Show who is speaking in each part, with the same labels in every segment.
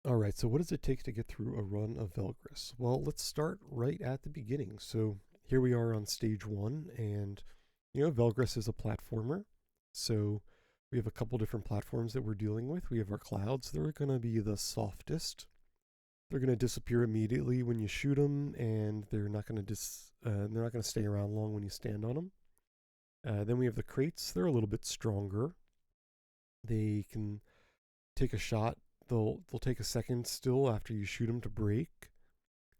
Speaker 1: All right, so what does it take to get through a run of Velgress? Well, let's start right at the beginning. So here we are on stage one, and Velgress is a platformer. So we have a couple different platforms that we're dealing with. We have our clouds. They're going to be the softest. They're going to disappear immediately when you shoot them, and they're not going to stay around long when you stand on them. Then we have the crates. They're a little bit stronger. They can take a shot. They'll take a second still after you shoot them to break,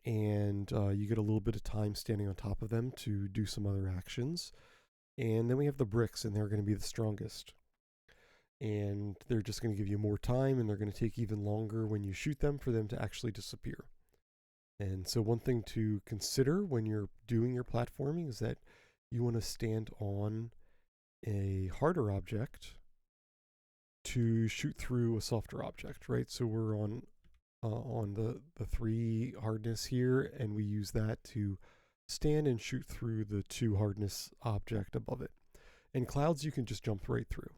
Speaker 1: and you get a little bit of time standing on top of them to do some other actions. And then we have the bricks, and they're going to be the strongest. And they're just going to give you more time, and they're going to take even longer when you shoot them for them to actually disappear. And so, one thing to consider when you're doing your platforming is that you want to stand on a harder object to shoot through a softer object, right? So we're on the 3 hardness here, and we use that to stand and shoot through the 2 hardness object above it. And clouds you can just jump right through,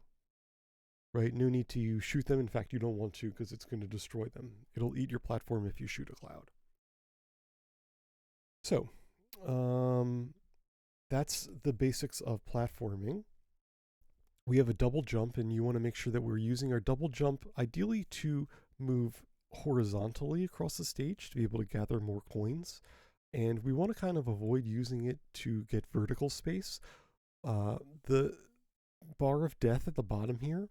Speaker 1: right? No need to shoot them. In fact, you don't want to because it's going to destroy them. It'll eat your platform if you shoot a cloud. So that's the basics of platforming. We have a double jump, and you want to make sure that we're using our double jump ideally to move horizontally across the stage to be able to gather more coins. And we want to kind of avoid using it to get vertical space. The bar of death at the bottom here,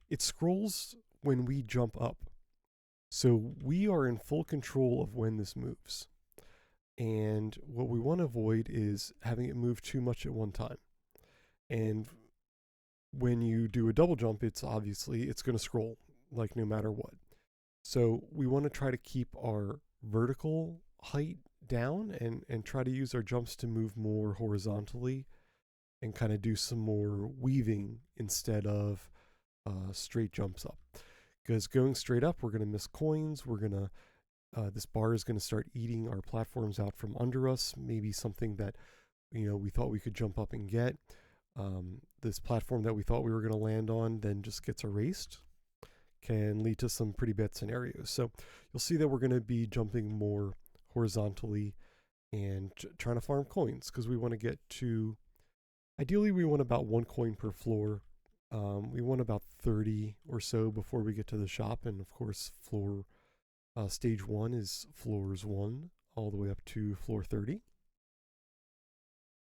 Speaker 1: it scrolls when we jump up. So we are in full control of when this moves. And what we want to avoid is having it move too much at one time. And when you do a double jump, it's going to scroll like no matter what. So we want to try to keep our vertical height down and try to use our jumps to move more horizontally and kind of do some more weaving instead of straight jumps up. Because going straight up, we're going to miss coins. This bar is going to start eating our platforms out from under us. Maybe something that we thought we could jump up and get. This platform that we thought we were going to land on then just gets erased. Can lead to some pretty bad scenarios. So you'll see that we're going to be jumping more horizontally and trying to farm coins because we want to get to, ideally we want about 1 coin per floor. We want about 30 or so before we get to the shop. And of course, stage 1 is floors 1 all the way up to floor 30.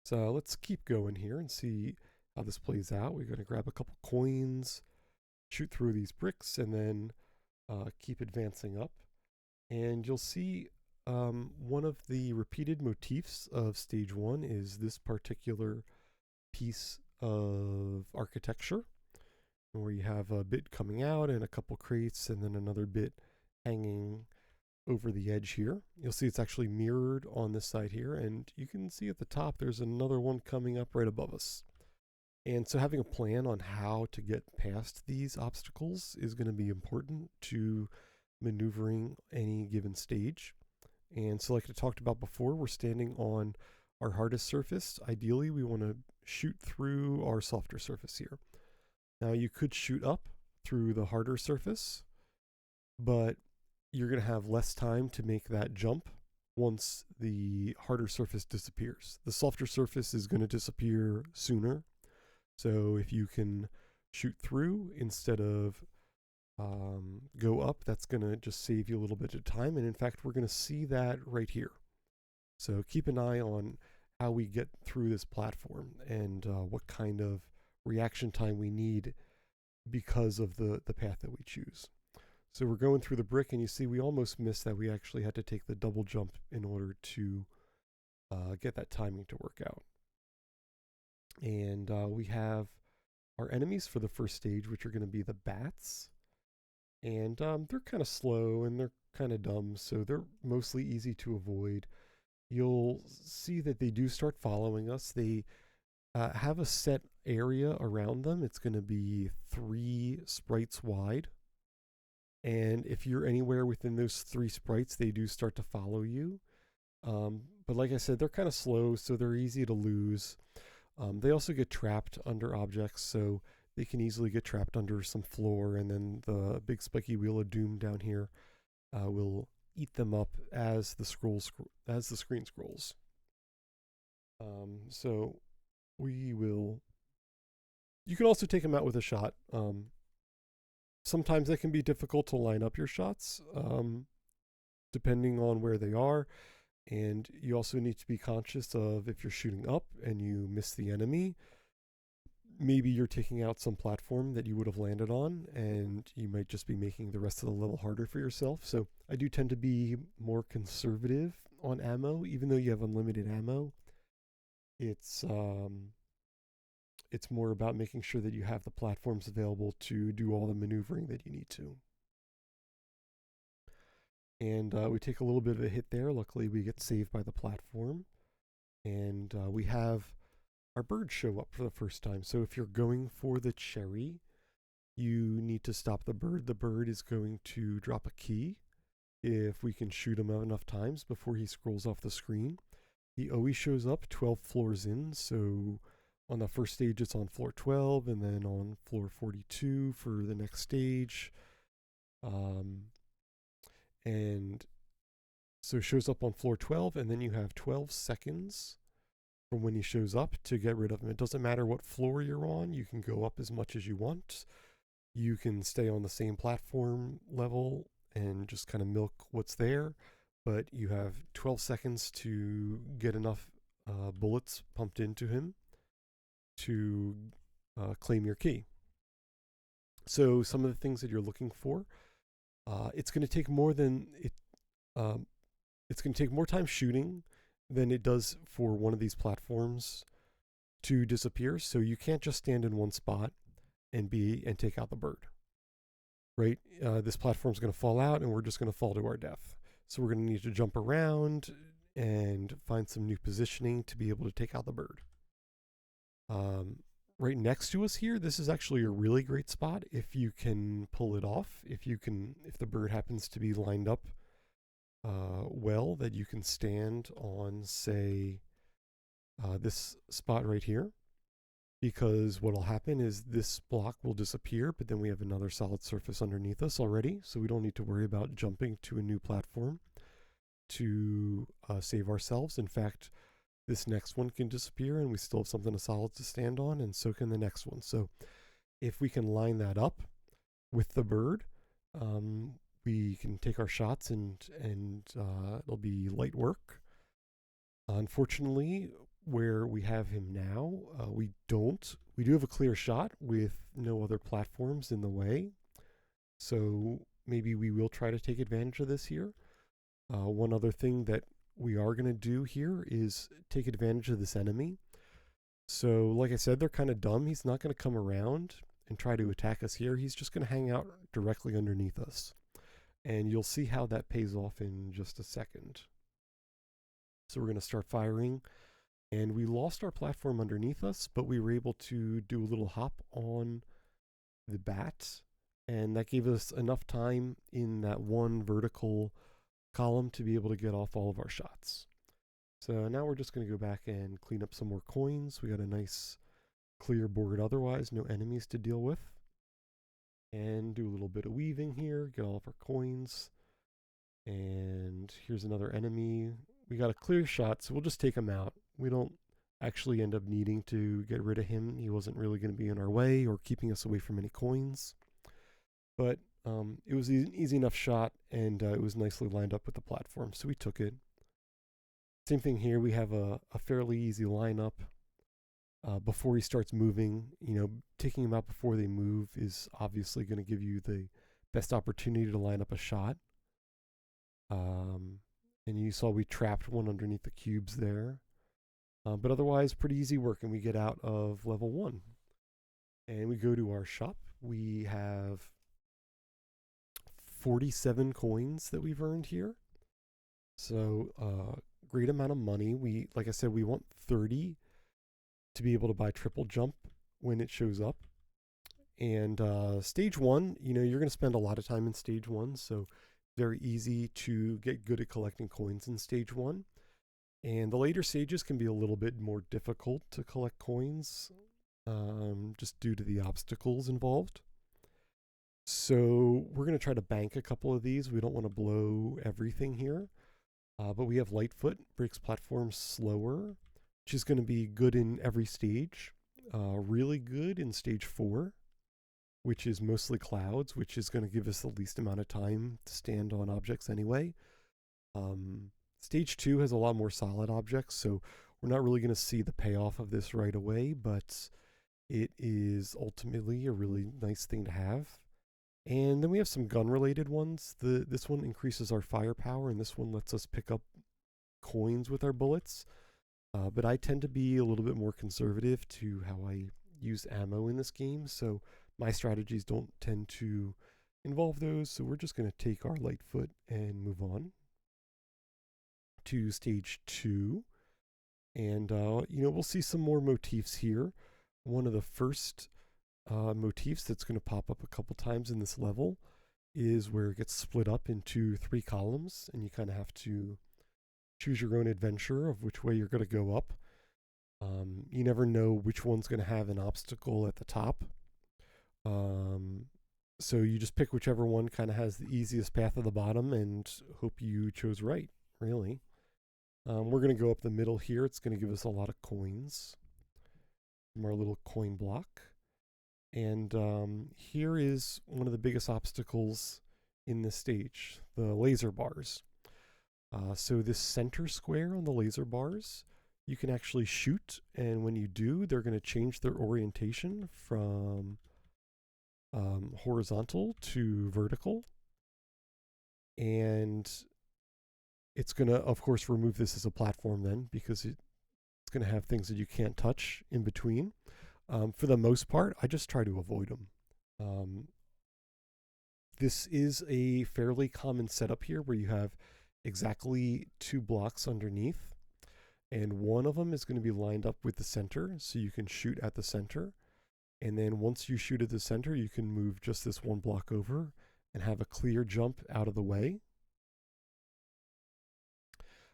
Speaker 1: So let's keep going here and see how this plays out. We're going to grab a couple coins, shoot through these bricks, and then keep advancing up. And you'll see one of the repeated motifs of stage 1 is this particular piece of architecture where you have a bit coming out and a couple crates and then another bit hanging over the edge here. You'll see it's actually mirrored on this side here, and you can see at the top there's another one coming up right above us. And so having a plan on how to get past these obstacles is going to be important to maneuvering any given stage. And so like I talked about before, we're standing on our hardest surface. Ideally, we want to shoot through our softer surface here. Now you could shoot up through the harder surface, but you're going to have less time to make that jump once the harder surface disappears. The softer surface is going to disappear sooner. So if you can shoot through instead of go up, that's going to just save you a little bit of time. And in fact, we're going to see that right here. So keep an eye on how we get through this platform and what kind of reaction time we need because of the path that we choose. So we're going through the brick, and you see we almost missed that. We actually had to take the double jump in order to get that timing to work out. And we have our enemies for the first stage, which are going to be the bats. And they're kind of slow and they're kind of dumb, so they're mostly easy to avoid. You'll see that they do start following us. They have a set area around them. It's going to be 3 sprites wide. And if you're anywhere within those 3 sprites, they do start to follow you. But like I said, they're kind of slow, so they're easy to lose. They also get trapped under objects, so they can easily get trapped under some floor and then the big spiky wheel of doom down here. will eat them up as the screen scrolls. So we will. You can also take them out with a shot. Sometimes it can be difficult to line up your shots, depending on where they are. And you also need to be conscious of if you're shooting up and you miss the enemy, maybe you're taking out some platform that you would have landed on, and you might just be making the rest of the level harder for yourself. So I do tend to be more conservative on ammo, even though you have unlimited ammo. It's more about making sure that you have the platforms available to do all the maneuvering that you need to. And we take a little bit of a hit there. Luckily, we get saved by the platform. And we have our bird show up for the first time. So if you're going for the cherry, you need to stop the bird. The bird is going to drop a key if we can shoot him enough times before he scrolls off the screen. He always shows up 12 floors in. So on the first stage, it's on floor 12, and then on floor 42 for the next stage. And so it shows up on floor 12, and then you have 12 seconds from when he shows up to get rid of him. It doesn't matter what floor you're on. You can go up as much as you want. You can stay on the same platform level and just kind of milk what's there. But you have 12 seconds to get enough bullets pumped into him to claim your key. So some of the things that you're looking for, it's going to take more than it. It's going to take more time shooting than it does for one of these platforms to disappear. So you can't just stand in one spot and take out the bird, right? This platform's going to fall out, and we're just going to fall to our death. So we're going to need to jump around and find some new positioning to be able to take out the bird. Right next to us here, this is actually a really great spot if you can pull it off. If the bird happens to be lined up well, that you can stand on, say, this spot right here, because what'll happen is this block will disappear, but then we have another solid surface underneath us already, so we don't need to worry about jumping to a new platform to save ourselves. In fact, this next one can disappear and we still have something solid to stand on, and so can the next one. So if we can line that up with the bird, we can take our shots and it'll be light work. Unfortunately, where we have him now, we do have a clear shot with no other platforms in the way. So maybe we will try to take advantage of this here. One other thing that we are going to do here is take advantage of this enemy. So like I said, they're kind of dumb. He's not going to come around and try to attack us here. He's just going to hang out directly underneath us. And you'll see how that pays off in just a second. So we're going to start firing. And we lost our platform underneath us, but we were able to do a little hop on the bat. And that gave us enough time in that one vertical column to be able to get off all of our shots. So now we're just going to go back and clean up some more coins. We got a nice clear board otherwise, no enemies to deal with. And do a little bit of weaving here, get all of our coins. And here's another enemy. We got a clear shot, so we'll just take him out. We don't actually end up needing to get rid of him. He wasn't really going to be in our way or keeping us away from any coins. But it was an easy enough shot, and it was nicely lined up with the platform, so we took it. Same thing here. We have a fairly easy lineup. Before he starts moving, taking him out before they move is obviously going to give you the best opportunity to line up a shot. And you saw we trapped one underneath the cubes there. But otherwise, pretty easy work, and we get out of level 1. And we go to our shop. We have 47 coins that we've earned here. So, great amount of money. Like I said, we want 30 to be able to buy triple jump when it shows up. And stage 1, you're going to spend a lot of time in stage 1, so very easy to get good at collecting coins in stage 1. And the later stages can be a little bit more difficult to collect coins, just due to the obstacles involved. So we're going to try to bank a couple of these. We don't want to blow everything here. But we have Lightfoot, breaks platforms slower, which is going to be good in every stage. Really good in stage 4, which is mostly clouds, which is going to give us the least amount of time to stand on objects anyway. Stage 2 has a lot more solid objects, so we're not really going to see the payoff of this right away, but it is ultimately a really nice thing to have. And then we have some gun-related ones. This one increases our firepower, and this one lets us pick up coins with our bullets. But I tend to be a little bit more conservative to how I use ammo in this game, so my strategies don't tend to involve those. So we're just going to take our Lightfoot and move on to stage 2. And, we'll see some more motifs here. One of the first motifs that's going to pop up a couple times in this level is where it gets split up into 3 columns, and you kind of have to choose your own adventure of which way you're going to go up. You never know which one's going to have an obstacle at the top. So you just pick whichever one kind of has the easiest path at the bottom and hope you chose right, really. We're going to go up the middle here. It's going to give us a lot of coins from our little coin block. And here is one of the biggest obstacles in this stage, the laser bars. So this center square on the laser bars, you can actually shoot, and when you do, they're going to change their orientation from horizontal to vertical. And it's going to, of course, remove this as a platform then, because it's going to have things that you can't touch in between. For the most part, I just try to avoid them. This is a fairly common setup here where you have exactly 2 blocks underneath, and one of them is going to be lined up with the center, so you can shoot at the center. And then once you shoot at the center, you can move just this 1 block over and have a clear jump out of the way.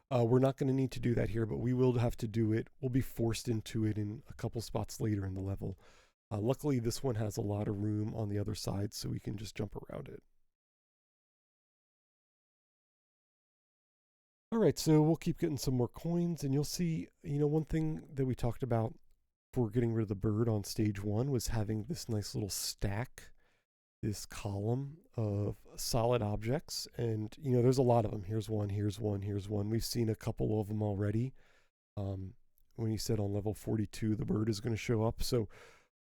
Speaker 1: We're not going to need to do that here, but we will have to do it. We'll be forced into it in a couple spots later in the level. Luckily, this one has a lot of room on the other side, so we can just jump around it. All right, so we'll keep getting some more coins, and you'll see, one thing that we talked about for getting rid of the bird on stage 1 was having this nice little stack, this column of solid objects. And, there's a lot of them. Here's one, here's one, here's one. We've seen a couple of them already. When you said on level 42, the bird is going to show up. So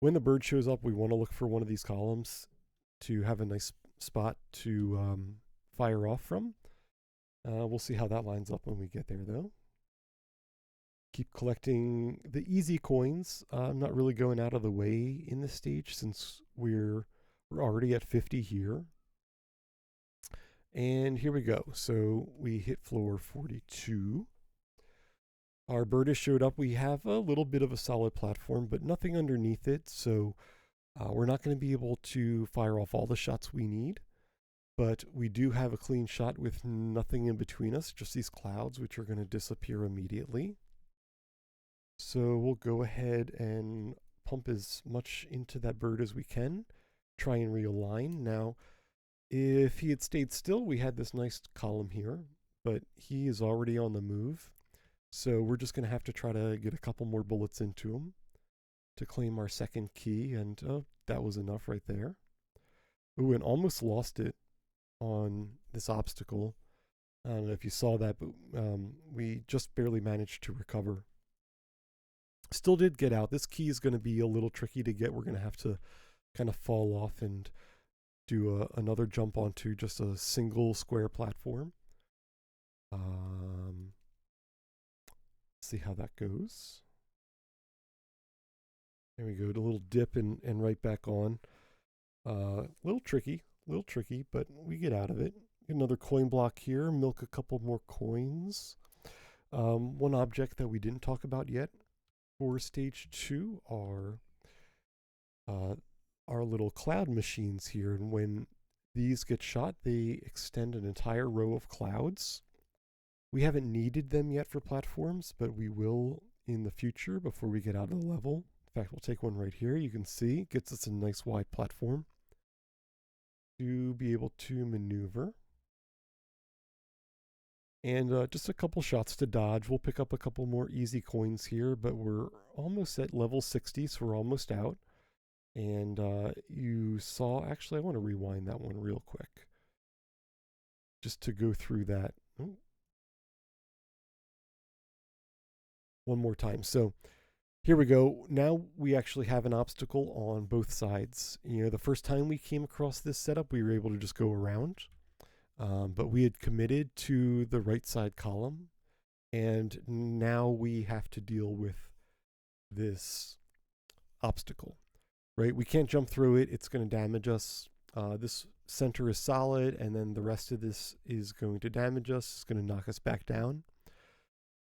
Speaker 1: when the bird shows up, we want to look for one of these columns to have a nice spot to fire off from. We'll see how that lines up when we get there, though. Keep collecting the easy coins. I'm not really going out of the way in this stage since we're already at 50 here. And here we go. So we hit floor 42. Our bird has showed up. We have a little bit of a solid platform, but nothing underneath it. So we're not going to be able to fire off all the shots we need. But we do have a clean shot with nothing in between us, just these clouds, which are going to disappear immediately. So we'll go ahead and pump as much into that bird as we can, try and realign. Now, if he had stayed still, we had this nice column here, but he is already on the move. So we're just going to have to try to get a couple more bullets into him to claim our second key, and that was enough right there. Ooh, and almost lost it on this obstacle. I don't know if you saw that, but we just barely managed to recover. Still did get out. This key is going to be a little tricky to get. We're going to have to kind of fall off and do another jump onto just a single square platform. See how that goes. There we go. A little dip and right back on. A little tricky, but we get out of it. Another coin block here. Milk a couple more coins. One object that we didn't talk about yet for stage 2 are our little cloud machines here. And when these get shot, they extend an entire row of clouds. We haven't needed them yet for platforms, but we will in the future before we get out of the level. In fact, we'll take one right here. You can see it gets us a nice wide platform. to be able to maneuver. And just a couple shots to dodge. We'll pick up a couple more easy coins here, but we're almost at level 60, so we're almost out. And you saw, actually, I want to rewind that one real quick just to go through that one more time. So here we go. Now we actually have an obstacle on both sides. You know, the first time we came across this setup, we were able to just go around. But we had committed to the right side column, and now we have to deal with this obstacle, right? We can't jump through it. It's going to damage us. This center is solid, and then the rest of this is going to damage us. It's going to knock us back down.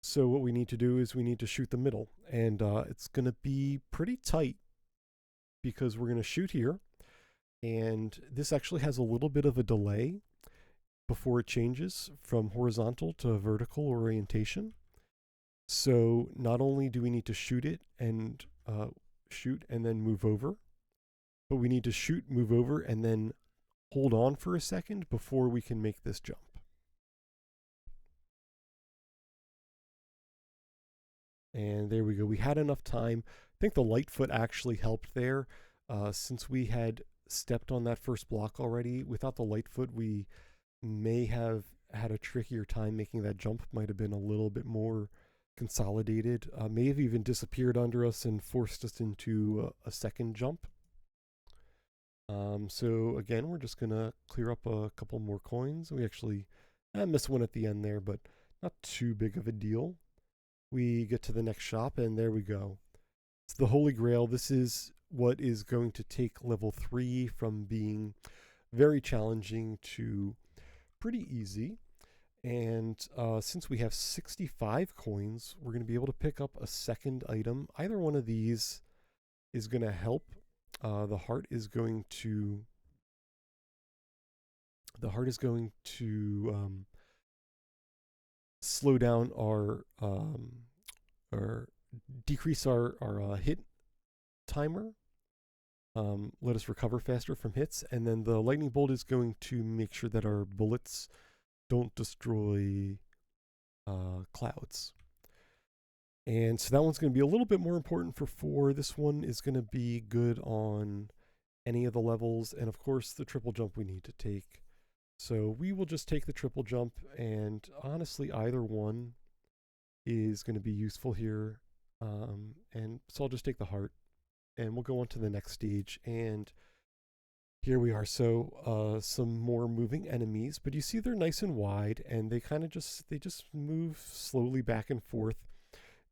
Speaker 1: So what we need to do is we need to shoot the middle, and it's going to be pretty tight because we're going to shoot here, and this actually has a little bit of a delay before it changes from horizontal to vertical orientation. So not only do we need to shoot it and shoot and then move over, but we need to shoot, move over, and then hold on for a second before we can make this jump. And there we go. We had enough time. I think the light foot actually helped there. Since we had stepped on that first block already, without the light foot, we may have had a trickier time making that jump. Might have been a little bit more consolidated. May have even disappeared under us and forced us into a second jump. So again, we're just gonna clear up a couple more coins. We actually missed one at the end there, but not too big of a deal. We get to the next shop, and there we go. It's the Holy Grail. This is what is going to take level 3 from being very challenging to pretty easy. And since we have 65 coins, we're going to be able to pick up a second item. Either one of these is going to help. The heart is going to slow down our or decrease our hit timer. Let us recover faster from hits, and then the lightning bolt is going to make sure that our bullets don't destroy clouds. And so that one's going to be a little bit more important for 4. This one is going to be good on any of the levels, and of course the triple jump we need to take. So we will just take the triple jump, and honestly either one is going to be useful here. And so I'll just take the heart, and we'll go on to the next stage. And here we are. So some more moving enemies, but you see they're nice and wide, and they kind of just move slowly back and forth.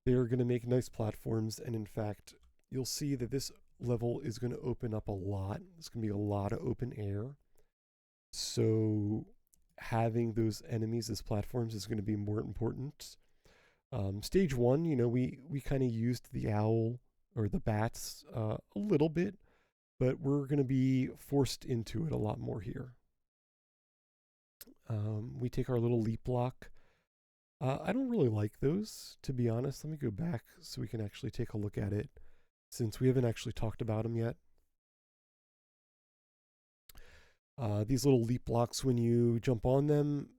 Speaker 1: They're going to make nice platforms, and in fact, you'll see that this level is going to open up a lot. It's going to be a lot of open air. So having those enemies as platforms is going to be more important. Stage 1, you know, we kind of used the owl or the bats a little bit, but we're going to be forced into it a lot more here. We take our little leap block. I don't really like those, to be honest. Let me go back so we can actually take a look at it, since we haven't actually talked about them yet. These little leap blocks, when you jump on them,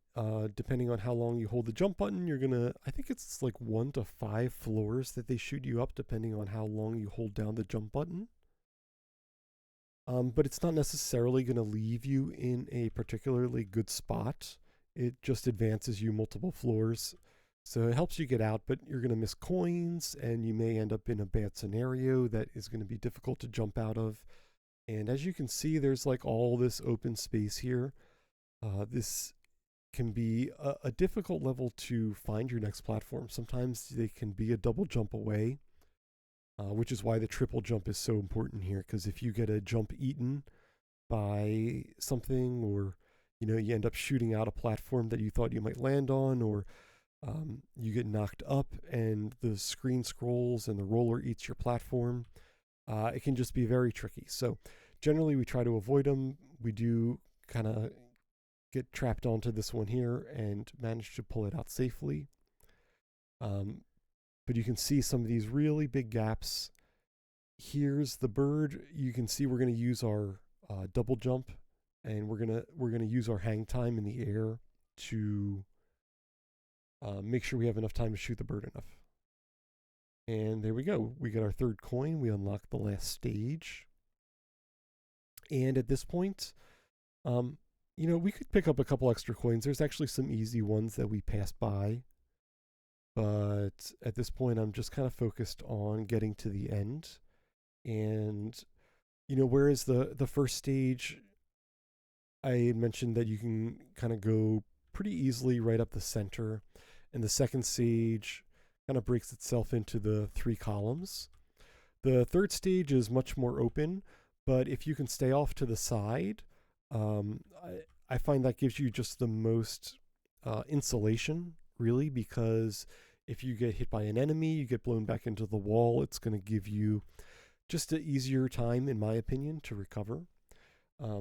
Speaker 1: depending on how long you hold the jump button, you're gonna, I think it's like 1 to 5 floors that they shoot you up, depending on how long you hold down the jump button. But it's not necessarily going to leave you in a particularly good spot. It just advances you multiple floors. So it helps you get out, but you're going to miss coins, and you may end up in a bad scenario that is going to be difficult to jump out of. And as you can see, there's like all this open space here. This can be a difficult level to find your next platform. Sometimes they can be a double jump away, which is why the triple jump is so important here, because if you get a jump eaten by something, or you end up shooting out a platform that you thought you might land on, or you get knocked up and the screen scrolls and the roller eats your platform, it can just be very tricky. So generally we try to avoid them. We do kind of get trapped onto this one here and manage to pull it out safely. But you can see some of these really big gaps. Here's the bird. You can see we're going to use our double jump and we're gonna use our hang time in the air to make sure we have enough time to shoot the bird enough. And there we go. We got our third coin. We unlocked the last stage. And at this point, we could pick up a couple extra coins. There's actually some easy ones that we passed by. But at this point, I'm just kind of focused on getting to the end. And, whereas the first stage, I had mentioned that you can kind of go pretty easily right up the center. And the second stage kind of breaks itself into the 3 columns. The third stage is much more open, but if you can stay off to the side, I find that gives you just the most insulation, really, because if you get hit by an enemy, you get blown back into the wall, it's going to give you just an easier time, in my opinion, to recover.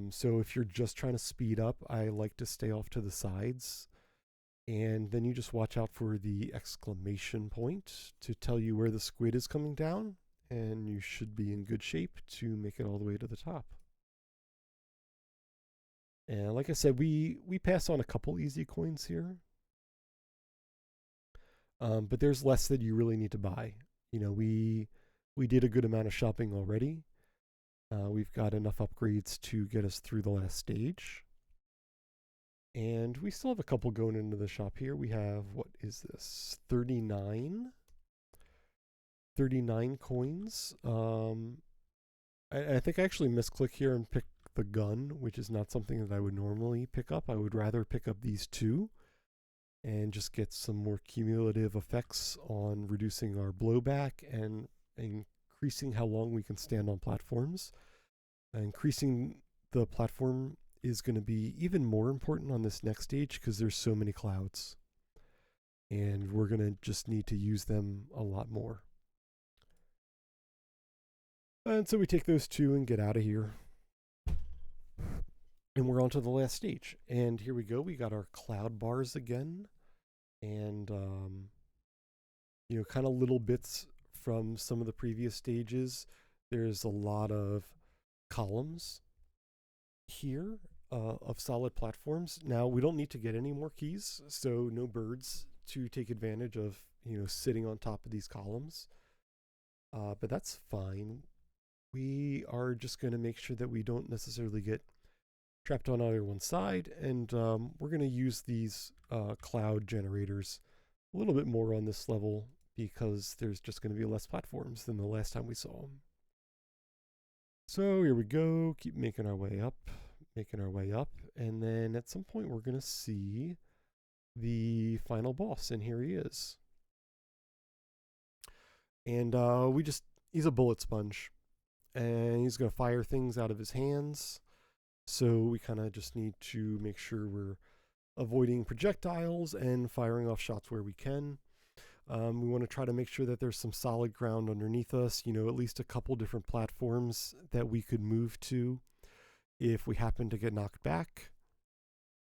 Speaker 1: So if you're just trying to speed up, I like to stay off to the sides. And then you just watch out for the exclamation point to tell you where the squid is coming down, and you should be in good shape to make it all the way to the top. And like I said, we pass on a couple easy coins here. But there's less that you really need to buy. We did a good amount of shopping already. We've got enough upgrades to get us through the last stage. And we still have a couple going into the shop here. We have, what is this? 39 coins. I think I actually misclick here and pick the gun, which is not something that I would normally pick up. I would rather pick up these 2 and just get some more cumulative effects on reducing our blowback and increasing how long we can stand on platforms. Increasing the platform is going to be even more important on this next stage because there's so many clouds. And we're going to just need to use them a lot more. And so we take those 2 and get out of here. And we're on to the last stage. And here we go. We got our cloud bars again. And, kind of little bits from some of the previous stages. There's a lot of columns here of solid platforms. Now, we don't need to get any more keys, so no birds to take advantage of, sitting on top of these columns. But that's fine. We are just going to make sure that we don't necessarily get trapped on either one side, and we're going to use these cloud generators a little bit more on this level because there's just going to be less platforms than the last time we saw them. So here we go, keep making our way up, and then at some point we're going to see the final boss, and here he is. And he's a bullet sponge, and he's going to fire things out of his hands. So we kind of just need to make sure we're avoiding projectiles and firing off shots where we can. We want to try to make sure that there's some solid ground underneath us, at least a couple different platforms that we could move to if we happen to get knocked back.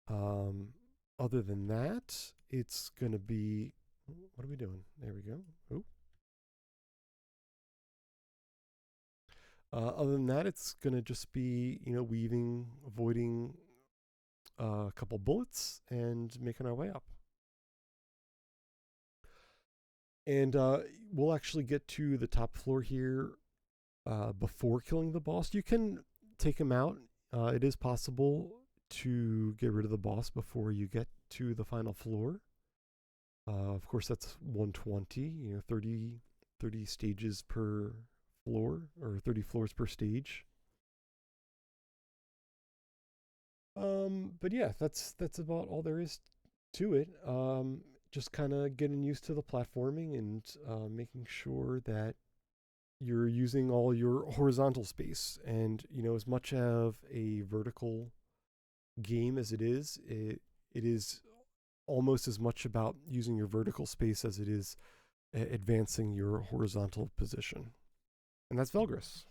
Speaker 1: Other than that, it's going to be... What are we doing? There we go. Oh. Other than that, it's going to just be, weaving, avoiding a couple bullets, and making our way up. And we'll actually get to the top floor here before killing the boss. You can take him out. It is possible to get rid of the boss before you get to the final floor. Of course, that's 120, 30 stages per floor, or 30 floors per stage. But yeah, that's about all there is to it. Just kind of getting used to the platforming and making sure that you're using all your horizontal space. And, as much of a vertical game as it is almost as much about using your vertical space as it is advancing your horizontal position. And that's Velgress.